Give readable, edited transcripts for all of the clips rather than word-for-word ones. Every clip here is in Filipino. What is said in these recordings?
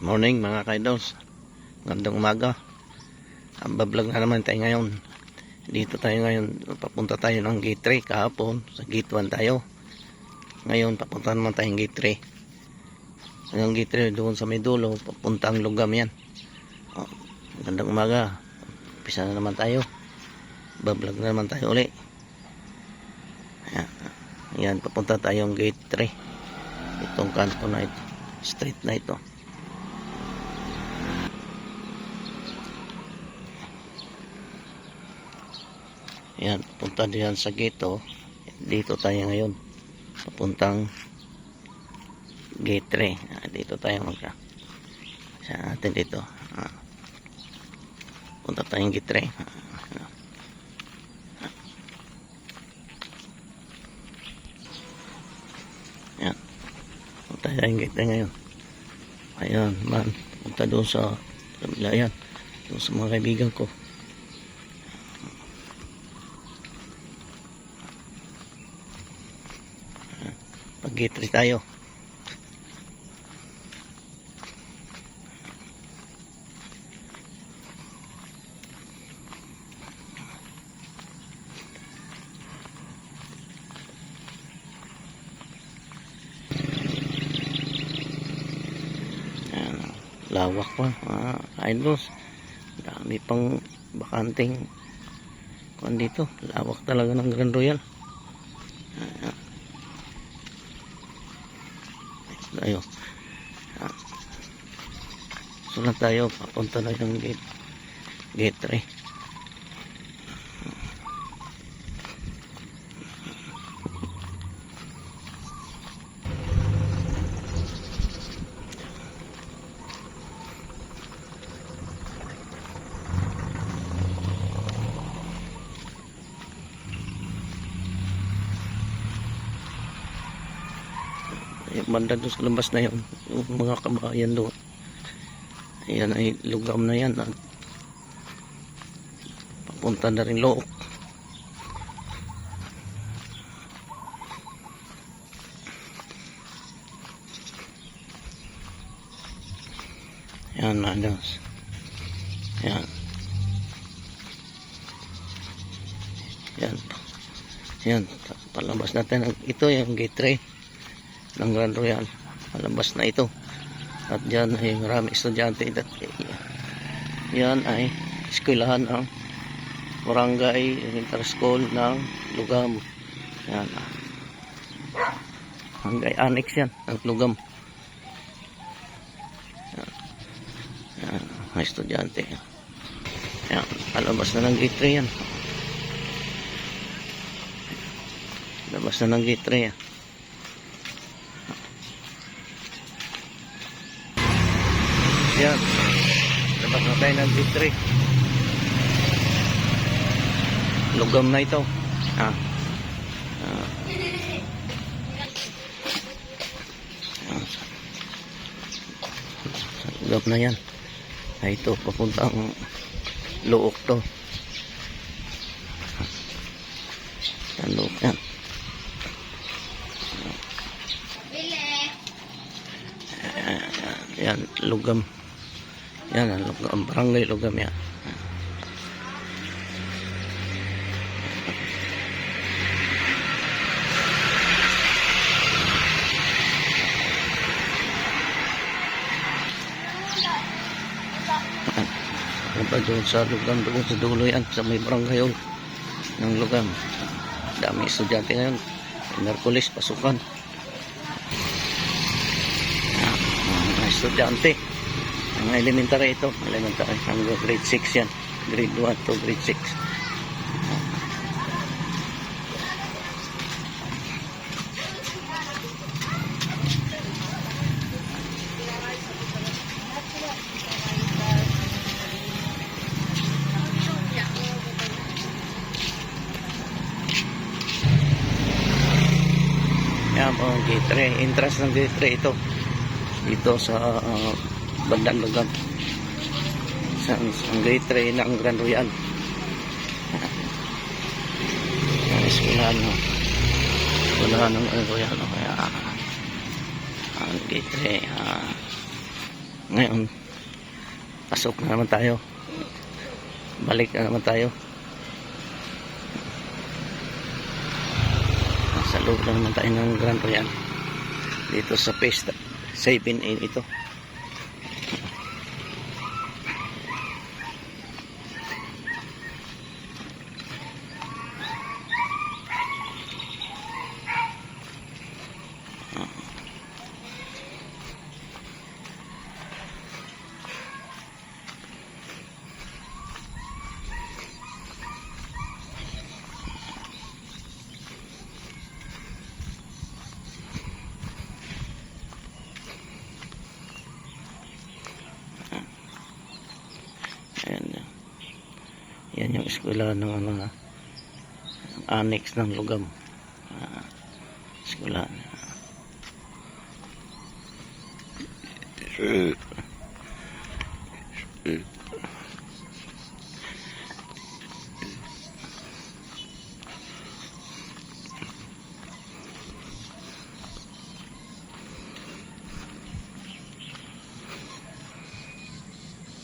Morning mga kaidos. Gandang umaga. Ang bablog na naman tayo ngayon. Dito tayo ngayon. Papunta tayo ng gate 3 kahapon. Sa gate 1 tayo. Ngayon papunta naman tayong gate 3. Ang gate 3 doon sa may dulo. Papunta ang lugam yan. Gandang umaga. Pisa na naman tayo. Bablog na naman tayo uli. Yan, papunta tayong gate 3. Itong kanto na ito. Street na ito. Yan, punta diyan sa gate. Dito tayo ngayon. Papuntang gate 3. Dito tayo magka. Sa atin dito. Punta tayong gate 3. Yan. Punta tayong gate 3 ngayon. Ayan, man. Punta doon sa kabila yan. Doon sa mga kaibigan ko. Pag-gate 3 tayo. Ayan, lawak pa. Idols. Dami pang bakanting kuan dito. Lawak talaga ng Grand Royal. Ayan. Tayo. Sulat tayo, papunta na yung gate 3. Yung banda doon sa labas na yun, yung mga kabayan doon, ayan ay lugam na yan at papunta na rin Look. Ayan mga dos, ayan ayan ayan, palabas natin ito yung gate 3 ng Grand Royal. Palabas na ito at dyan ay marami estudyante. Yan ay eskwelahan ng Barangay Elementary School ng Lugam. Yan, barangay annex yan ng Lugam. Yan, mga estudyante. Yan, palabas na ng gate 3 yan. Palabas na ng gate 3 yan. Yan, labas na tayo ng gate 3. Lugam na ito. Lugam na yan. Ito, papuntang Look to. Yan, Look yan. Yan, Lugam. Yan ang barangay Lugam yan. Punta doon sa Lugam, doon sa dulo yan, sa may barangay ng Lugam. Dami estudyante ngayon. Merkulis, pasukan. Mga estudyante. Ang elementary ito, elementary hanggang grade 6 yan, grade 1 to grade 6. Yan po ang gate 3, entrance ng gate 3 ito dito sa bandang Lugam sa gate 3 ng Grand Royal. Ang eskwelahan ng Grand Royal. Kaya ang gate 3 Ngayon, pasok na naman tayo. Balik na naman tayo. Nasa loob na naman tayo ng Grand Royal. Dito sa Phase 7A ito. Ayan. Yan yung eskwela ng ano, annex ng Lugam. Eskwela.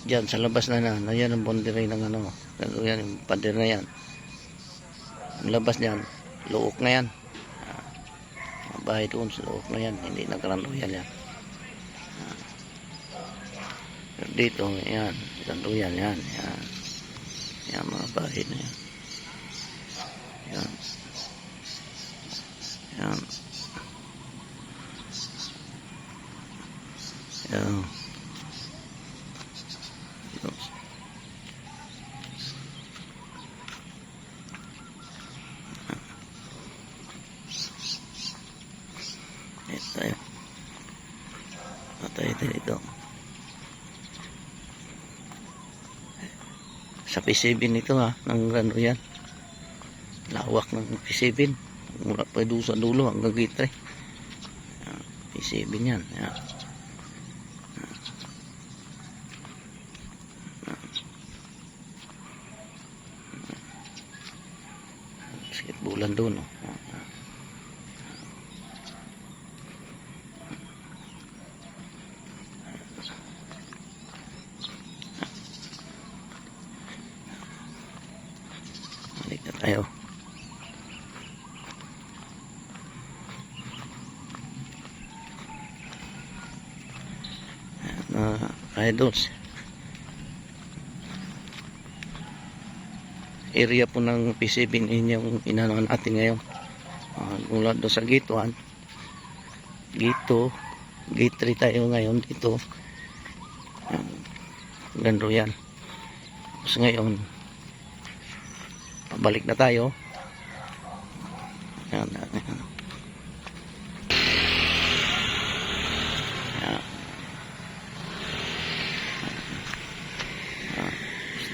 Diyan sa labas na yan ang boundary ng ano, yan yung pader na yan. Ang labas niyan, luok na yan. Mga bahay doon sa luok na yan, hindi na Grand Royal yan. Pero dito, yan, Grand Royal yan, yan. Yan mga bahay na yan. Yan. Yan. Yan. Tayo. Tayo dito. Sa P7 ito ng Grand Royal. Lawak ng P7. Mula pa doon sa dulo hanggang Gate 3. P7 yan. Yan. Basketballan doon. Balik na tayo. Idols. Area po ng P7 yung inanuhan natin ngayon. Mula doon sa Gate 1. Gate 2. Gate 3 tayo ngayon dito. Grand Royal. Tapos ngayon, pabalik na tayo. Yan. Yan.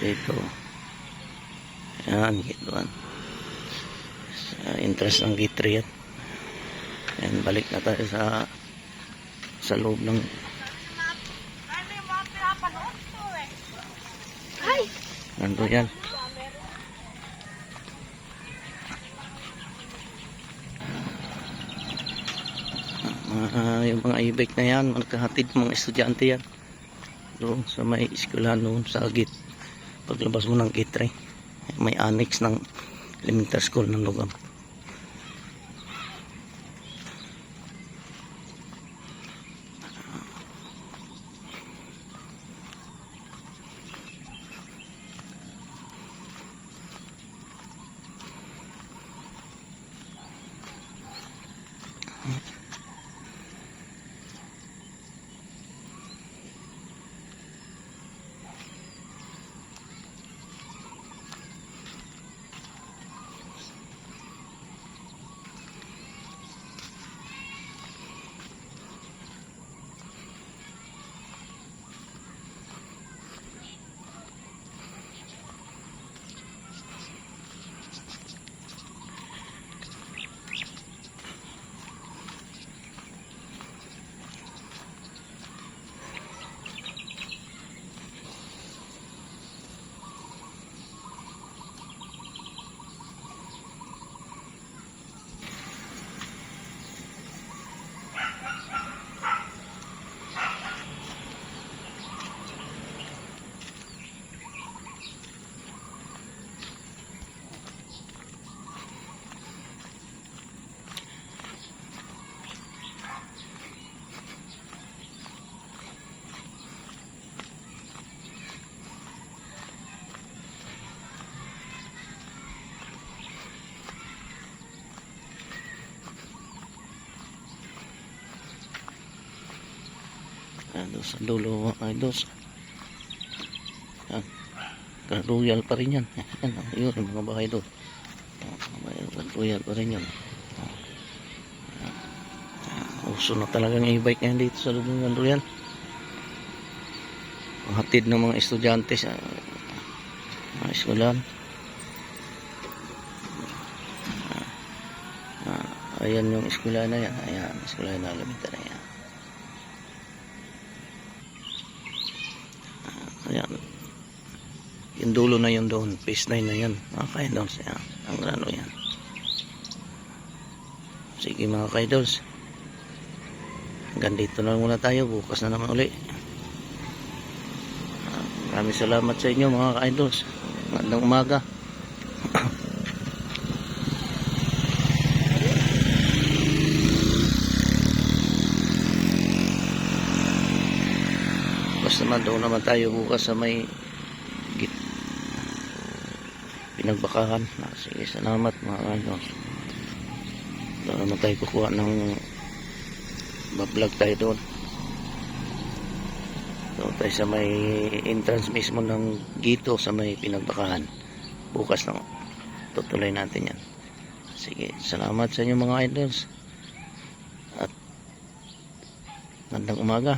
Dito. Yan, Gate 1. Interest ng Gate 3 yan. Yan, balik na tayo sa loob ng nandun yan. Yung mga e-bike na yan, magkahatid mga estudyante yan. Doon sa may eskwela noon sa Gate. Paglabas mo ng Gate 3, may annex ng elementary school ng Lugam. sa dulo mga idols. Yan. Royal pa rin yan. Yan, yun yung mga bahay doon. Royal pa rin yun. Uso na talagang e-bike ngayon dito sa Lubungan Royal. Hatid ng mga estudyante sa mga eskwelahan. Ayan yung eskwela na yan. Ayan, eskwela na Alameda na yan. Ayan. Yung dulo na yun doon. Phase 9 na yan. Mga ka-idols. Ang rano yan. Sige mga ka-idols. Hanggang dito na muna tayo. Bukas na naman uli. Maraming salamat sa inyo mga ka-idols. Magandang umaga. Basta naman doon naman tayo bukas sa may pinagbakahan. Sige, salamat mga ka-idols. Doon naman tayo kukuha ng bablog tayo doon. Doon tayo sa may entrance mismo ng Gito sa may pinagbakahan. Bukas na tutuloy natin yan. Sige, salamat sa inyo mga idols. At magandang umaga.